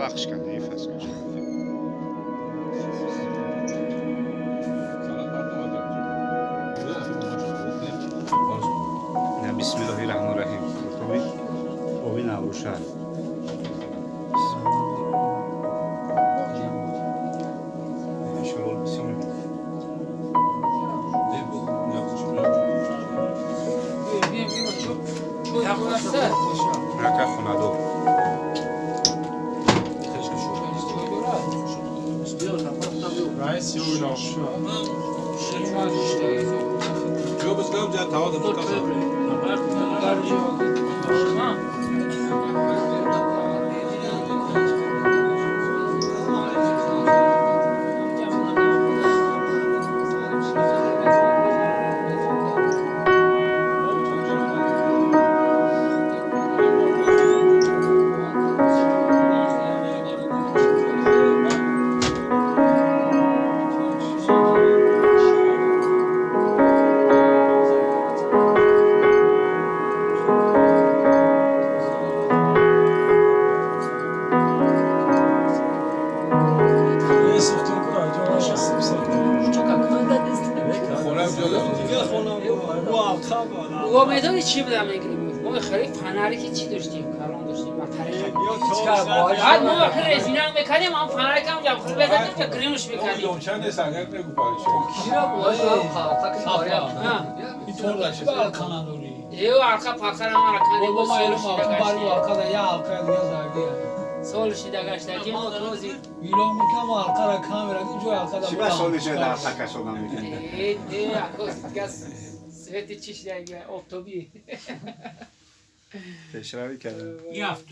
وقتش کنده این فصل کش بسم الله الرحمن الرحیم اوی نوروشن Jaka chonado. Rice you know. Jo beschouwt ja taal dat kan zo. و میدونی چی بودم میگیم ما خیلی فنری که چی داشتیم کلام داشتیم و بعد ما وقتی رزینه میکنیم هم فنری که اونجا خوب بزنیم که کریمش میکنیم چند ساعت نگو پایش این طور نشه کانادوری یه arka pakar ama rakani bu sol şidagaştaki motozi ویلون میکنم و حلقه را کامرا جو حلقه را چی سالشه در حلقه شدن میکنه akos gas sveti çiş dergi optobi پیشروی کرده این هفت